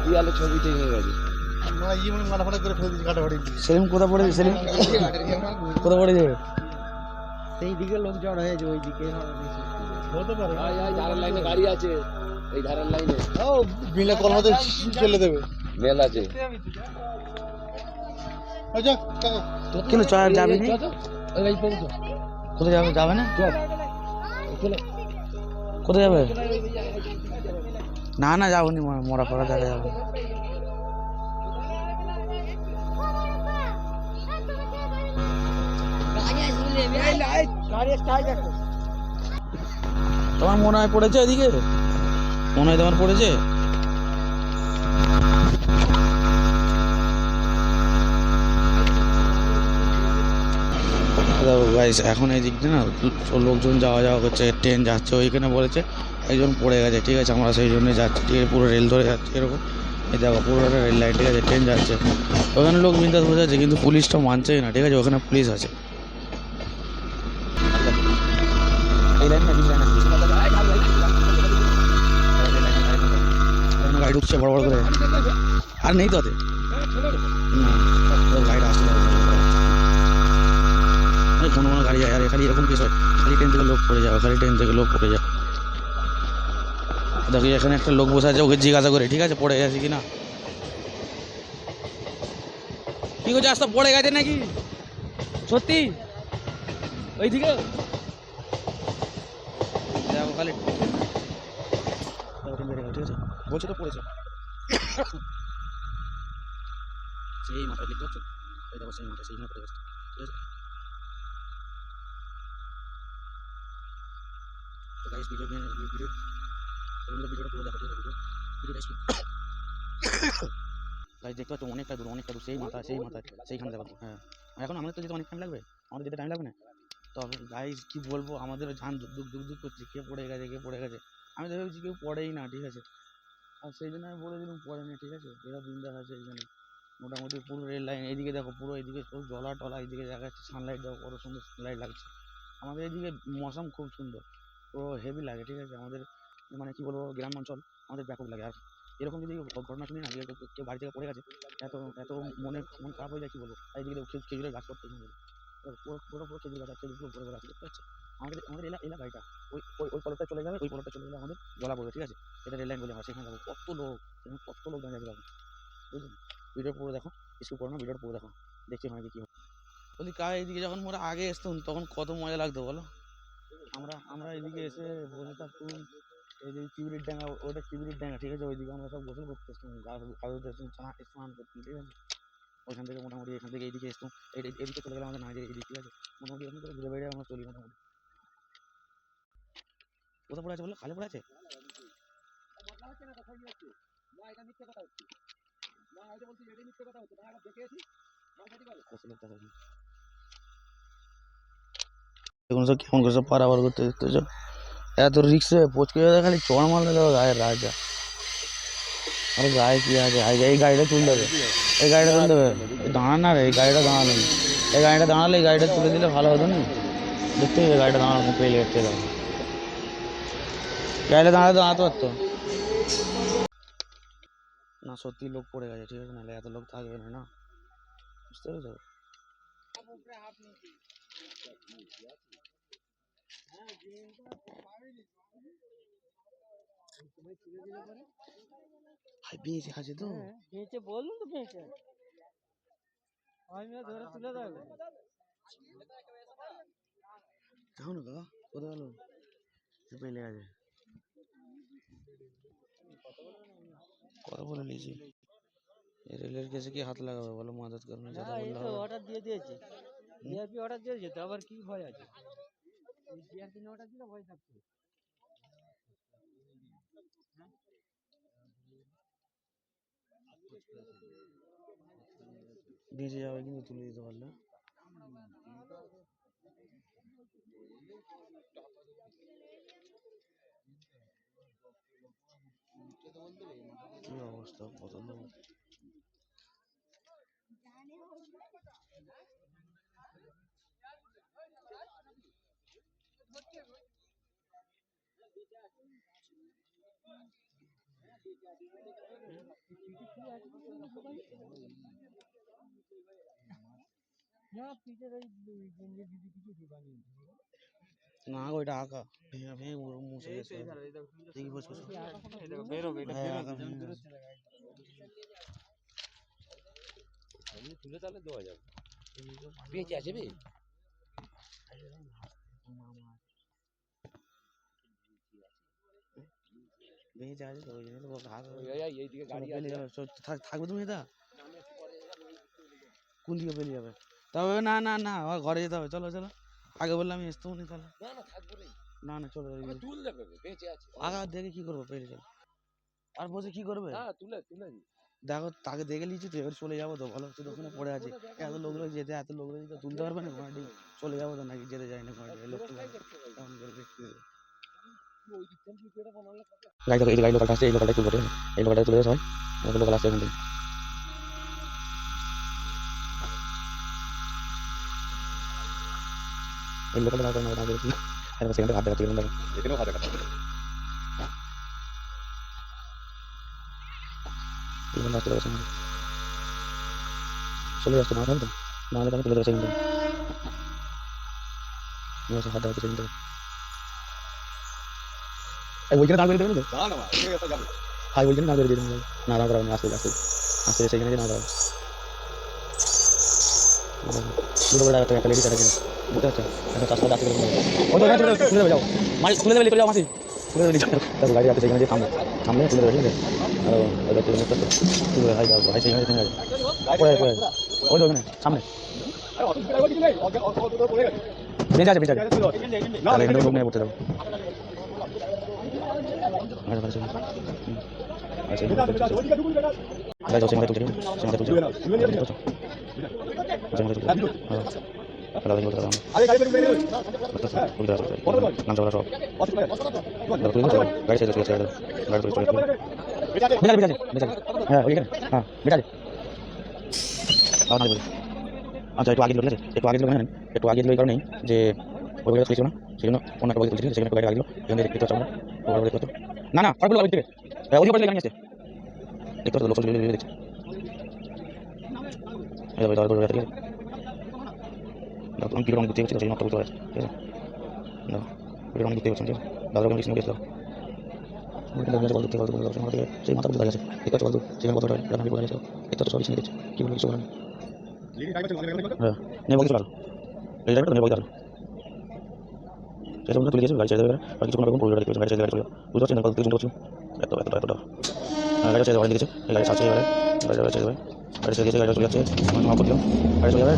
দিয়ালে ছবি টেনে গেছে। সেলিম কোথায় পড়েছে? সেলিম কোথায় পড়েছে? সেই দিকে লোক জড় হয়েছে, ওই দিকে হতে পারে। ধারের লাইনে গাড়ি আছে, এই ধারের লাইনে বিনা কলমাতে ফেলে দেবে। মেল আছে। কিন্তু যাবে নি? কোথায় যাবে? যাবে না? কোথায় যাবে? না না যাবো নি, মরা পড়া জায়গায় যাবো। তোমার মনে হয় পড়েছে এদিকে? মনে হয় তোমার পড়েছে? গাইস এখন এই দিক দিয়ে না লোকজন যাওয়া যাওয়া করছে, ট্রেন যাচ্ছে ওইখানে বলেছে একজন পড়ে গেছে, ঠিক আছে আমরা সেই জন্য যাচ্ছি, ঠিক আছে পুরো রেল ধরে যাচ্ছে এরকম। এই দেখো পুরোটা রেল লাইন, ঠিক আছে ট্রেন যাচ্ছে, ওখানে লোক বিন্দাস বসে আছে কিন্তু পুলিশটা মানছেই না, ঠিক আছে ওখানে পুলিশ আছে। এই লাইন গাড়ি ঢুকছে বড় বড় করে, আর নেই তো না গাড়িটা আসতে কোনো কোনো গাড়ি যায়, আর খালি এরকম কেস হয়, খালি ট্রেন থেকে লোক পড়ে যাবে, খালি ট্রেন থেকে লোক পড়ে যাবে। দেখি এখানে একটা লোক বসে আছে, ওকে জিজ্ঞাসা করে ঠিক আছে পড়ে গেছে কিনা। কি করছে, আসতে পড়ে গেছে নাকি সত্যি? ওইদিকে দেখো খালি ঠিক আছে বলছে তো পড়েছে। সেই মাথায় দেখতে পাচ্ছ, এই দেখো সেই মাথায় সেইখানে পড়ে গেছে, ঠিক আছে। তো গাইস ভিডিওটা পুরো দেখো, ঠিক আছে ভিডিওটা গাইস দেখতে পাচ্ছ অনেকটা দূর সেই মাথায় সেইখানে দেখো। হ্যাঁ এখন আমাদের তো যেতে অনেক টাইম লাগবে, আমাদের যেতে টাইম লাগবে না। তবে গাইস কি বলবো, আমাদের ধান দুঃখ করছে, কে পড়ে গেছে। আমি তো ভেবেছি কেউ পড়েই না, ঠিক আছে, আর সেই জন্য আমি বলে দিলাম পড়ে না, ঠিক আছে। এরা বিন্দাস আছে এখানে, মোটামুটি পুরো রেল লাইন এইদিকে দেখো, পুরো এইদিকে সব জলা টলা, এইদিকে দেখা যাচ্ছে সানলাইট, দেখো কত সুন্দর সানলাইট লাগছে। আমাদের এইদিকে মৌসুম খুব সুন্দর, পুরো হেভি লাগে, ঠিক আছে। আমাদের মানে কি বলবো গ্রাম অঞ্চল, আমাদের ব্যাপক লাগে। আর এরকম যদি ঘটনা শুনি না, কেউ বাড়ি থেকে পড়ে গেছে, এত এত মন খারাপ হয়ে যায়, কি বলবো। এইদিকে খেজুরের গাছ করতে পুরো খেজুর গাছ, খেজুরগুলো ভরে ভরে আছে, দেখতে পাচ্ছি। আমাদের এলাকাটা ওই পলটা চলে যাবে, ওই পলটা চলে গেলে আমাদের জলা পড়বে, ঠিক আছে। এটা রেল লাইন বলে আমরা সেখানে যাবো, কত লোক দাঁড়িয়ে যাবে বুঝলেন। ভিডিও পুরো দেখো, কিছু করো না, ভিডিওটা পুরো দেখো, দেখছি মানে কি হয়। বলি এইদিকে যখন মোরা আগে আসতাম তখন কত মজা লাগতো বলো। আমরা এদিকে এসে বসে থাকতুম, এই যে কিবরির ডাঙ্গা, ওটা কিবরির ডাঙ্গা, ঠিক আছে, ওইদিকে আমরা সব গোসল করতে আসতাম, স্নান করতাম, ঠিক আছে। ওইখান থেকে মোটামুটি এখান থেকে এইদিকে আসতাম, এদিকে চলে গেলাম আমাদের নাইজের এদিকে, ঠিক আছে। মোটামুটি এখান থেকে ঘুরে বেড়ে আমরা চলি মোটামুটি। কোথায় পড়ে আছে বলো? খালে পড়ে আছে। কেমন করছে পারাবার করতে দেখতেছো, এত রিক্সে পচকে যাবে, খালি চড় মারলে দেবো গায়ের রাজা। আরে গায়ে কি আছে, এই গাড়িটা তুলে দেবে, এই গাড়িটা তুলে দেবে, দাঁড়ান না রে, এই গাড়িটা দাঁড়ালে, এই গাড়িটা দাঁড়ালে, এই গাড়িটা তুলে দিলে ভালো হতো না। দেখতে এই গাড়িটা দাঁড়ানো পেলে এর থেকে গাড়িটা দাঁড়াতে পারতো না। সত্যি লোক পড়ে গেছে, ঠিক আছে, নাহলে এত লোক থাকবে না, না বুঝতে পেরেছো। বেঁচে আছে তো, বেঁচে বলুন তো, বেঁচে আমি ধরে তুলে দেবে। দেখো না দাদা কোথায় গেল, পেলে গেছে। কথা বলে নিয়েছি, রেলের কেসে কি হাত লাগাবে বলো, মাদত করবে না, এই তো অর্ডার দিয়ে দিয়েছি, ডিআরপি অর্ডার দিয়েছে, তো আবার কি ভয় আছে? ডিআরপি অর্ডার দিলে ভয় থাকছে। বেঁচে যাবে কিন্তু তুলে দিতে পারলে। কি অবস্থা, কত লোক। না গো এটা আঁকা ভেঙে ভেঙে মুছে গেছে দেখি বসে হ্যাঁ আঁকা ভেঙে গেছে। তুলে তাহলে দেওয়া যাবে বেঁচে আছে বে বেঁচে আছে তো ওই জন্য তো বলতে হাত এইদিকে চলো গাড়ি পেলে আছে যাবে থাকবে তুমি এটা কোন দিকে পেলে যাবে তবে না না না আমার ঘরে যেতে হবে চলো চলো আগে বললাম আমি আসতেও নি তাহলে না না থাকবো রে না না চলো তুল দেবে বেঁচে আছে আগা দেখে কি করবো পেলে চলো আর বসে কি করবে না তুলে তুলে দেখো তাকে দেখে নিয়েছি তো এবার চলে যাবো তো ভালো হচ্ছে তো ওখানে পড়ে আছে এত লোক রয়েছে যেতে এত লোক রয়েছে তো তুলতে পারবে না ঘোড়াটি চলে যাবো তো নাকি যেতে যায় না ঘোড়াটি লোক কেমন করবে গাড়ি দেখো এই গাড়ি লোকালটা আসছে এই লোকালটাই তুলবো এই লোকালটাই তুলে সবাই লোকাল আসছে এখান থেকে এই লোকালটা না করে না করেছি এরপর সেখান থেকে হাত দেখাচ্ছি এখানে এখানেও হাতে কাটা চলে আসছে না তো না হলে আমি তুলে দেবো সেখান থেকে হাত দেখাচ্ছি সেখান থেকে ওইখানে দাঁড় করে দেবেন তো না না ঠিক আছে যাবে হাই ওইখানে দাঁড় করে দিয়ে দেবেন না দাঁড় করাবেন আসতে আসতে আসতে সেখানে না দাঁড়াবেন দুটো বড় একটা লেডি চালাচ্ছে বুঝতে পারছো একটা রাস্তা আসতে ওই তো তুলে দেবে যাও মাই তুলে দেবে চলে যাও মাসি তুলে দেবে দেখো গাড়ি আছে সেখানে থামবে থামলে তুলে দেবে ঠিক আছে আর ওইটা তুলে নিতে তুলে হাই যাও হাই সেখানে থেমে যাবে পড়ে পড়ে ওই তো ওখানে সামনে বেঁচে আছে বেঁচে আছে তাহলে এখানে লোক নিয়ে পড়তে দেবো আচ্ছা আচ্ছা সেখানে তুলছে সেখানে তুলছে আচ্ছা একটু আগে দিল ঠিক আছে একটু আগে দিল না একটু আগে দিল এই কারণেই যে ওই বলে তুলেছিল না সেই জন্য অন্য একটা বলে তুলছিল সেখানে একটু গাড়ি আগে দিল এখানে দেখতে পাচ্ছ না না ফার্গুলো দিকে ওই পাশে গাড়ি আছে দেখতে পাচ্ছ লোক চলে দেখছে এই দাও দাও ঠিক আছে আমি ভিডিও অনেক দেখতে পাচ্ছি সেই নকটা বুঝতে পারছি ঠিক আছে না ভিডিও অনেক দেখতে পাচ্ছি ঠিক আছে দাদা অনেক সিনেমা গেছিল বল দেখতে পারবো সেই মাথা বুঝতে গেছে ঠিক আছে বলতো সেখানে কথা রান্না করে গেছে এটা তো সবই শুনে দেখছি কি বলে কিছু বলেন হ্যাঁ নেই বলতে পারো এই জায়গাটা নেই বলতে পারো সেটা তুলে দিয়েছে গাড়ি ছেড়ে দেবে আর কিছু কোনো রকম পুরো গাড়ি গাড়ি ছেড়ে গাড়ি চলে বুঝতে পারছেন কত কিছু করছো এত গাড়ি ছেড়ে গাড়ি দিয়েছে এই গাড়ি সাথে এবারে গাড়ি ছেড়ে দেবে গাড়ি ছেড়ে দিয়েছে গাড়ি চলে যাচ্ছে আমার করলাম গাড়ি চলে যাবে